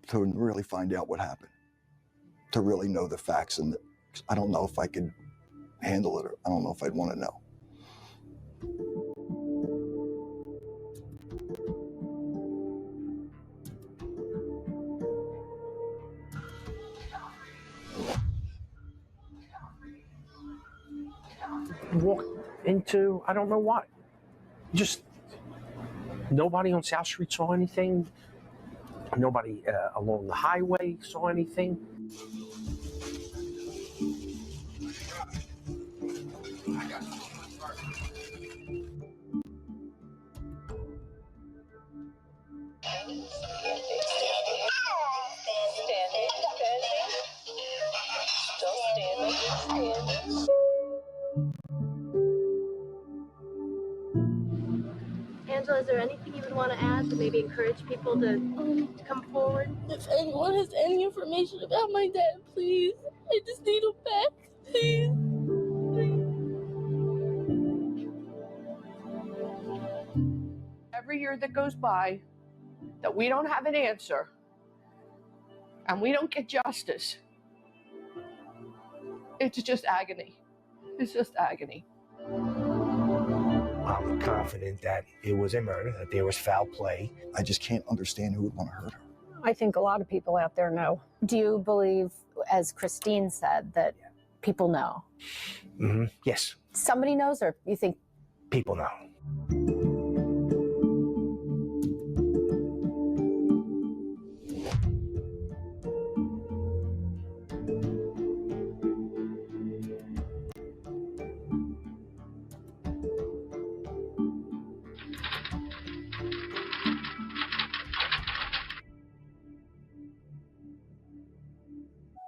to really find out what happened, to really know the facts. And I don't know if I could handle it, or I don't know if I'd want to know. Walked into, I don't know what. Just nobody on South Street saw anything. Nobody along the highway saw anything. Angela, is there anything you would want to add to maybe encourage people to come forward? If anyone has any information about my dad, please. I just need him back. Please. Every year that goes by that we don't have an answer and we don't get justice, it's just agony. It's just agony. I'm confident that it was a murder, that there was foul play. I just can't understand who would want to hurt her. I think a lot of people out there know. Do you believe, as Christine said, that people know? Mm-hmm. Yes. Somebody knows, or you think? People know.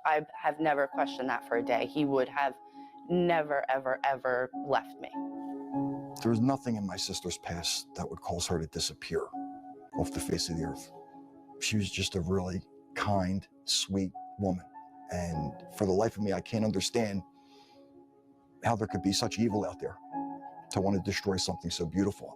I have never questioned that for a day. He would have never, ever, ever left me. There was nothing in my sister's past that would cause her to disappear off the face of the earth. She was just a really kind, sweet woman. And for the life of me, I can't understand how there could be such evil out there to want to destroy something so beautiful.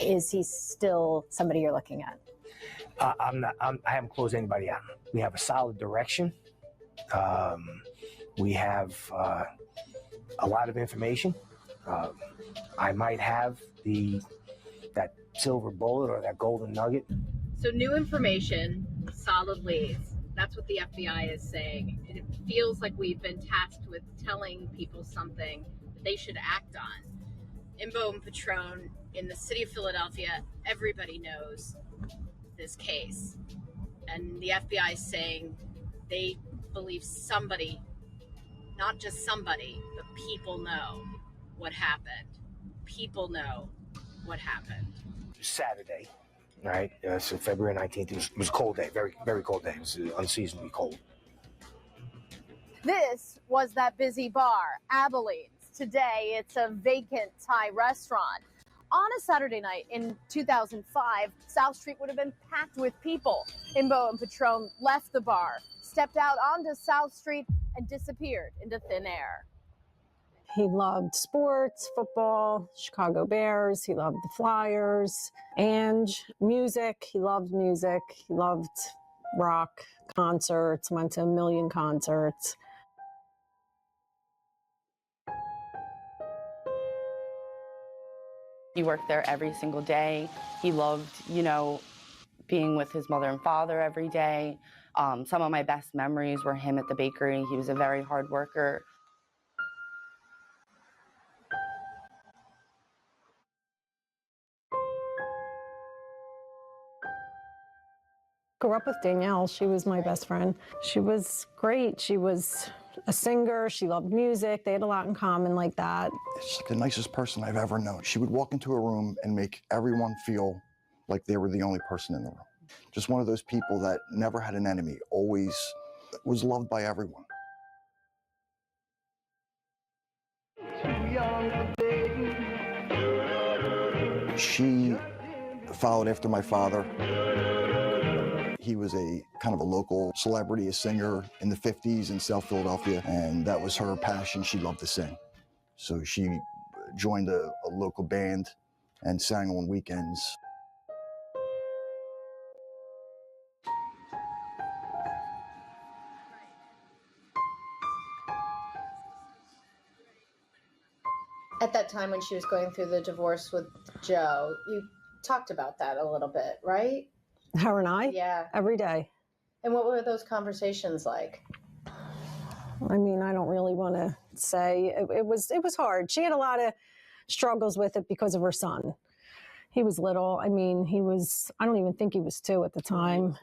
Is he still somebody you're looking at? I haven't closed anybody out. We have a solid direction. We have a lot of information. I might have that silver bullet or that golden nugget. So new information, solid leads. That's what the FBI is saying. And it feels like we've been tasked with telling people something that they should act on. Imbo and Patron in the city of Philadelphia, everybody knows this case. And the FBI is saying they believe somebody, not just somebody, but people know what happened. People know what happened. Saturday, right? So February 19th, it was a cold day, very, very cold day. It was unseasonably cold. This was that busy bar, Abilene's. Today, it's a vacant Thai restaurant. On a Saturday night in 2005, South Street would have been packed with people. Imbo and Patron left the bar, stepped out onto South Street, and disappeared into thin air. He loved sports, football, Chicago Bears. He loved the Flyers, and music. He loved music. He loved rock concerts, went to a million concerts. He worked there every single day. He loved, being with his mother and father every day. Some of my best memories were him at the bakery. He was a very hard worker. Grew up with Danielle. She was my best friend. She was great. She was a singer. She loved music. They had a lot in common like that. She's like the nicest person I've ever known. She would walk into a room and make everyone feel like they were the only person in the room. Just one of those people that never had an enemy, always was loved by everyone. She followed after my father. He was a kind of a local celebrity, a singer in the 50s in South Philadelphia, and that was her passion. She loved to sing. So she joined a local band and sang on weekends. At that time when she was going through the divorce with Joe, you talked about that a little bit, right? Her and I? Yeah. Every day. And what were those conversations like? I mean, I don't really want to say. It was hard. She had a lot of struggles with it because of her son. He was little. I mean, I don't even think he was 2 at the time.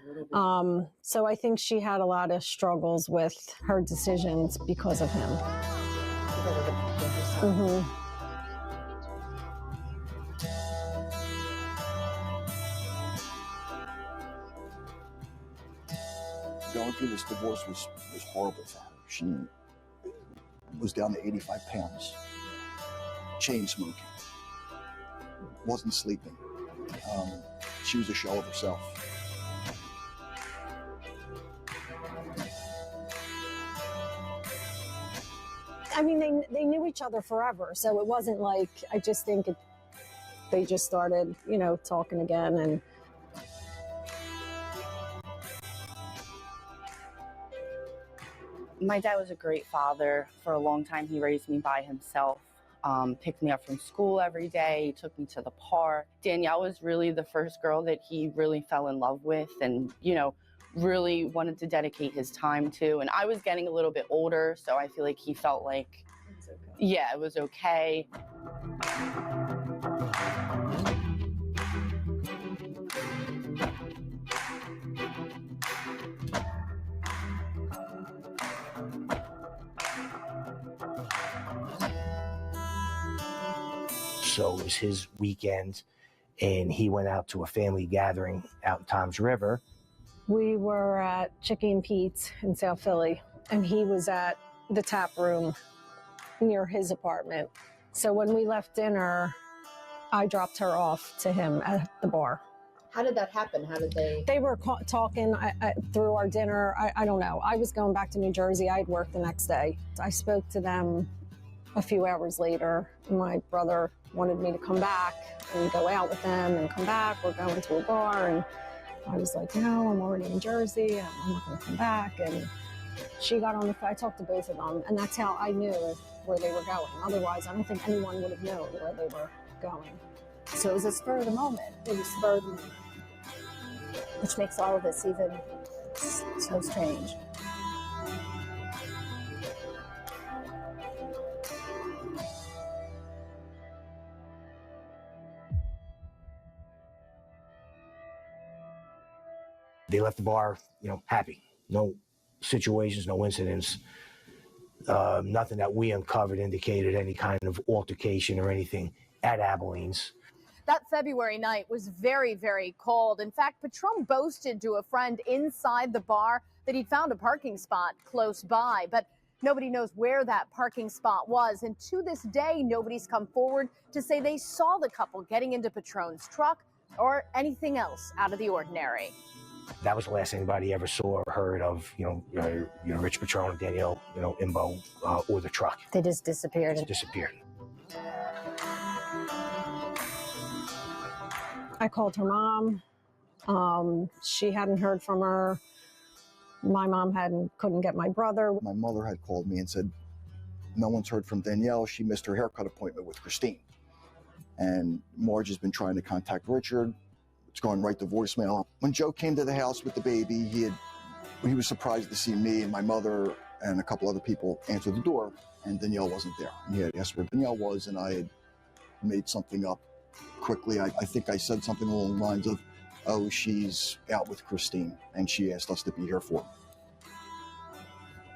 So I think she had a lot of struggles with her decisions because of him. Mm-hmm. Going through this divorce was horrible for her. She was down to 85 pounds, chain smoking, wasn't sleeping. She was a shell of herself. I mean, they knew each other forever, so it wasn't like, I just think they just started, talking again. And my dad was a great father. For a long time, he raised me by himself, picked me up from school every day, took me to the park. Danielle was really the first girl that he really fell in love with and, really wanted to dedicate his time to. And I was getting a little bit older, so I feel like he felt like, yeah, it was okay. So it was his weekend, and he went out to a family gathering out in Toms River. we were at Chicky and Pete's in South Philly, and he was at the tap room near his apartment. So when we left dinner, I dropped her off to him at the bar. How did that happen? How did they? They were talking through our dinner. I don't know. I was going back to New Jersey. I had work the next day. I spoke to them a few hours later. My brother wanted me to come back and go out with them and come back. We're going to a bar. And I was like, no, I'm already in Jersey. I'm not going to come back. And she got on the phone. I talked to both of them. And that's how I knew where they were going. Otherwise, I don't think anyone would have known where they were going. So it was a spur of the moment. It was spur of the moment, which makes all of this even so strange. They left the bar, happy. No situations, no incidents. Nothing that we uncovered indicated any kind of altercation or anything at Abilene's. That February night was very, very cold. In fact, Patron boasted to a friend inside the bar that he'd found a parking spot close by, but nobody knows where that parking spot was. And to this day, nobody's come forward to say they saw the couple getting into Patron's truck or anything else out of the ordinary. That was the last anybody ever saw or heard of, Rich Patron and Danielle, Imbo, or the truck. They just disappeared. Just disappeared. I called her mom. She hadn't heard from her. My mom couldn't get my brother. My mother had called me and said, no one's heard from Danielle. She missed her haircut appointment with Christine. And Marge has been trying to contact Richard. It's going right to voicemail. When Joe came to the house with the baby, he was surprised to see me and my mother and a couple other people answer the door, and Danielle wasn't there. And he had asked where Danielle was, and I had made something up quickly. I think I said something along the lines of, oh, she's out with Christine, and she asked us to be here for her.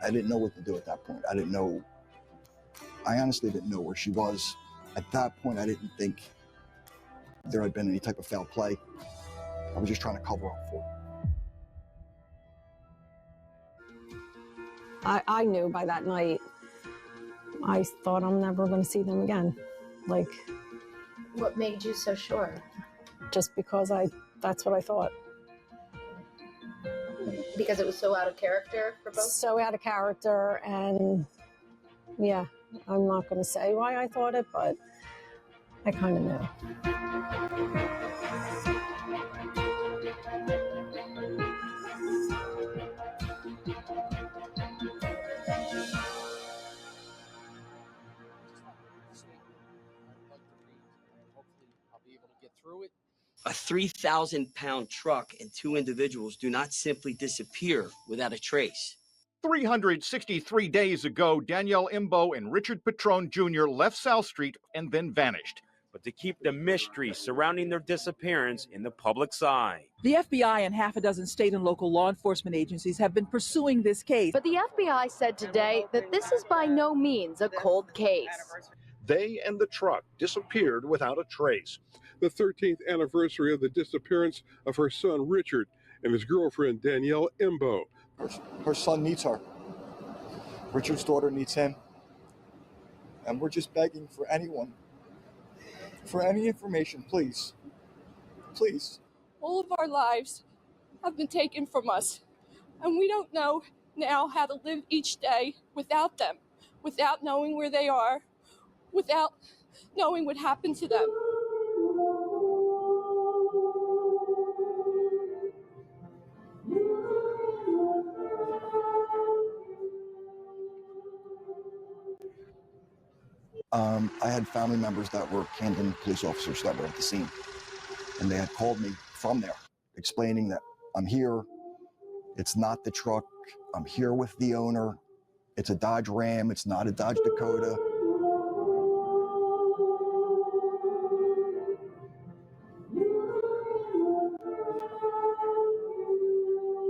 I didn't know what to do at that point. I honestly didn't know where she was. At that point, I didn't think there had been any type of foul play. I was just trying to cover up for her. I knew by that night, I thought I'm never going to see them again. What made you so sure? Just because that's what I thought. Because it was so out of character for both? So out of character, and yeah, I'm not going to say why I thought it, but I kind of knew. A 3,000-pound truck and two individuals do not simply disappear without a trace. 363 days ago, Danielle Imbo and Richard Petrone Jr. left South Street and then vanished. But to keep the mystery surrounding their disappearance in the public's eye. The FBI and half a dozen state and local law enforcement agencies have been pursuing this case. But the FBI said today that this is by no means a cold case. They and the truck disappeared without a trace. The 13th anniversary of the disappearance of her son Richard and his girlfriend Danielle Imbo. Her son needs her. Richard's daughter needs him. And we're just begging for anyone, for any information, please. Please. All of our lives have been taken from us, and we don't know now how to live each day without them, without knowing where they are, without knowing what happened to them. I had family members that were Camden police officers that were at the scene, and they had called me from there, explaining that I'm here, it's not the truck, I'm here with the owner, it's a Dodge Ram, it's not a Dodge Dakota.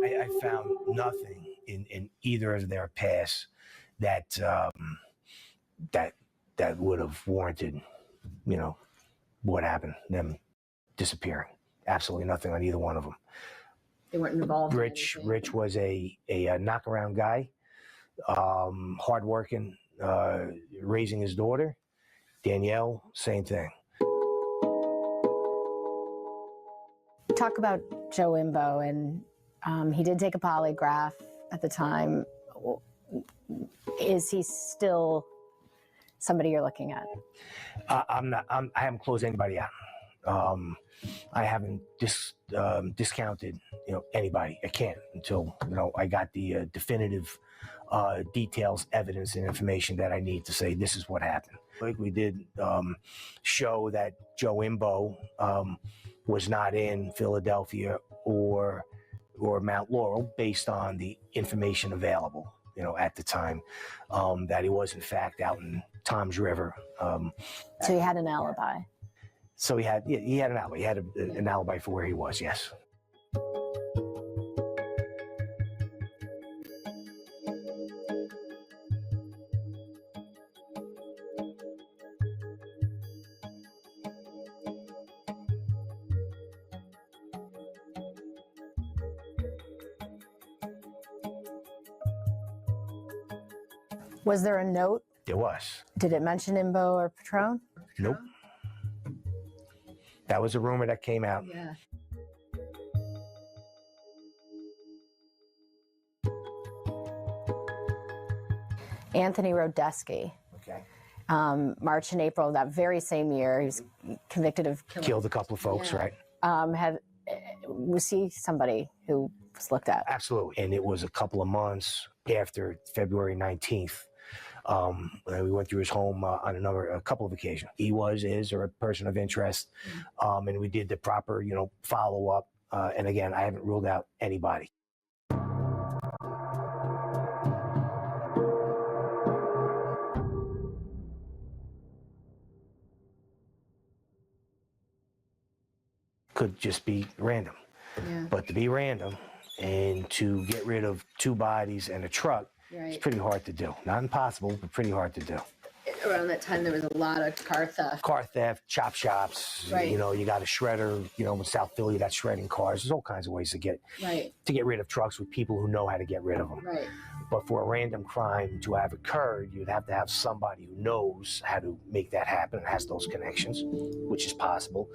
I found nothing in either of their past that that would have warranted, what happened, them disappearing. Absolutely nothing on either one of them. They weren't involved. Rich was a knockaround guy, hardworking, raising his daughter. Danielle, same thing. Talk about Joe Imbo, and he did take a polygraph at the time. Is he still somebody you're looking at? I haven't closed anybody out. I haven't discounted, anybody. I can't until, I got the definitive details, evidence, and information that I need to say this is what happened. Like we did show that Joe Imbo was not in Philadelphia or Mount Laurel based on the information available, at the time, that he was in fact out in Toms River. So he had an alibi. So he had an alibi. He had an alibi for where he was, yes. Was there a note? There was. Did it mention Imbo or Petrone? Nope. That was a rumor that came out. Yeah. Anthony Rodesky. Okay. March and April of that very same year, he was convicted of Killed a couple of folks, right? Was he somebody who was looked at? Absolutely. And it was a couple of months after February 19th. We went through his home on a couple of occasions. He is a person of interest. And we did the proper, follow up. And again, I haven't ruled out anybody. Could just be random. Yeah. But to be random and to get rid of two bodies and a truck, Right. it's pretty hard to do. Not impossible, but pretty hard to do. Around that time, there was a lot of car theft. Car theft, chop shops, Right. You got a shredder, in South Philly that's shredding cars. There's all kinds of ways to get rid of trucks with people who know how to get rid of them. Right. But for a random crime to have occurred, you'd have to have somebody who knows how to make that happen and has those connections, which is possible.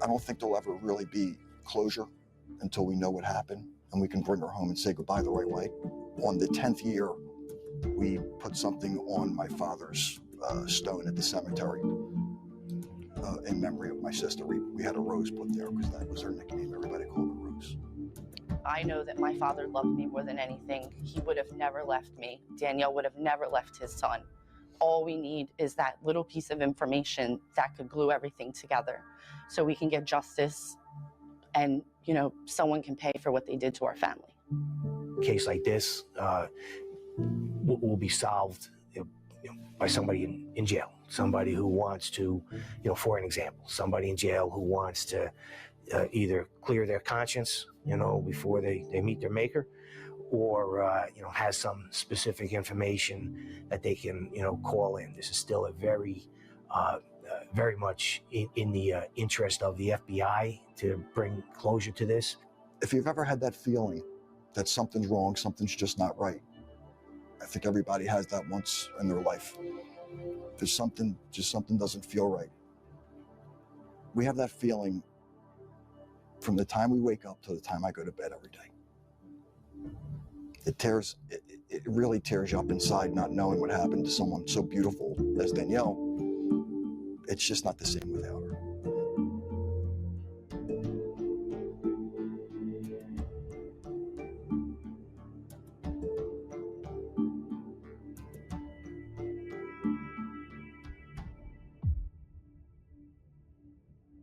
I don't think there'll ever really be closure until we know what happened and we can bring her home and say goodbye the right way. On the 10th year, we put something on my father's stone at the cemetery in memory of my sister. We had a rose put there because that was her nickname. Everybody called her Rose. I know that my father loved me more than anything. He would have never left me. Danielle would have never left his son. All we need is that little piece of information that could glue everything together so we can get justice and, you know, someone can pay for what they did to our family. A case like this will be solved by somebody in jail, somebody who wants to, for an example, somebody in jail who wants to either clear their conscience, before they meet their maker, or, has some specific information that they can, call in. This is still a very much in the interest of the FBI to bring closure to this. If you've ever had that feeling that something's wrong, something's just not right, I think everybody has that once in their life. There's something doesn't feel right. We have that feeling from the time we wake up to the time I go to bed every day. It really tears you up inside not knowing what happened to someone so beautiful as Danielle. It's just not the same without her.